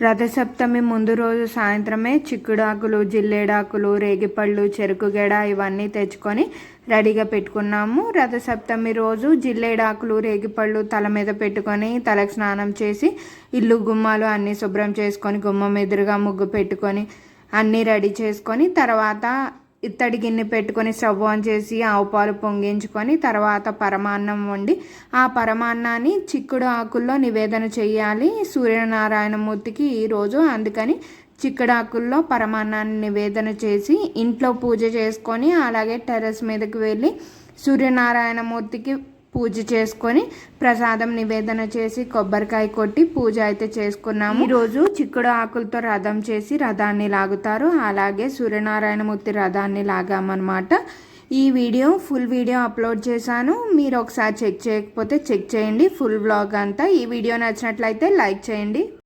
రథసప్తమి ముందు రోజు సాయంత్రమే చిక్కుడాకులు, జిల్లేడాకులు, రేగిపళ్ళు, చెరుకు గెడ ఇవన్నీ తెచ్చుకొని రెడీగా పెట్టుకున్నాము. రథసప్తమి రోజు జిల్లేడాకులు, రేగిపళ్ళు తల మీద పెట్టుకొని తలకు స్నానం చేసి ఇల్లు గుమ్మాలు అన్నీ శుభ్రం చేసుకొని గుమ్మం ఎదురుగా ముగ్గు పెట్టుకొని అన్నీ రెడీ చేసుకొని తర్వాత ఇత్తడి గిన్నె పెట్టుకొని స్టవ్ ఆన్ చేసి ఆవు పాలు పొంగించుకొని తర్వాత పరమాన్నం వండి ఆ పరమాన్నాన్ని చిక్కుడు ఆకుల్లో నివేదన చేయాలి సూర్యనారాయణమూర్తికి ఈరోజు. అందుకని చిక్కుడాకుల్లో పరమాన్నాన్ని నివేదన చేసి ఇంట్లో పూజ చేసుకొని అలాగే టెర్రస్ మీదకి వెళ్ళి సూర్యనారాయణమూర్తికి పూజ చేసుకొని ప్రసాదం నివేదన చేసి కొబ్బరికాయ కొట్టి పూజ అయితే చేసుకున్నాము. ఈరోజు చిక్కుడు ఆకులతో రథం చేసి రథాన్ని లాగుతారు. అలాగే సూర్యనారాయణమూర్తి రథాన్ని లాగామన్నమాట. ఈ వీడియో ఫుల్ వీడియో అప్లోడ్ చేశాను. మీరు ఒకసారి చెక్ చేయకపోతే చెక్ చేయండి ఫుల్ వ్లాగ్ అంతా. ఈ వీడియో నచ్చినట్లయితే లైక్ చేయండి.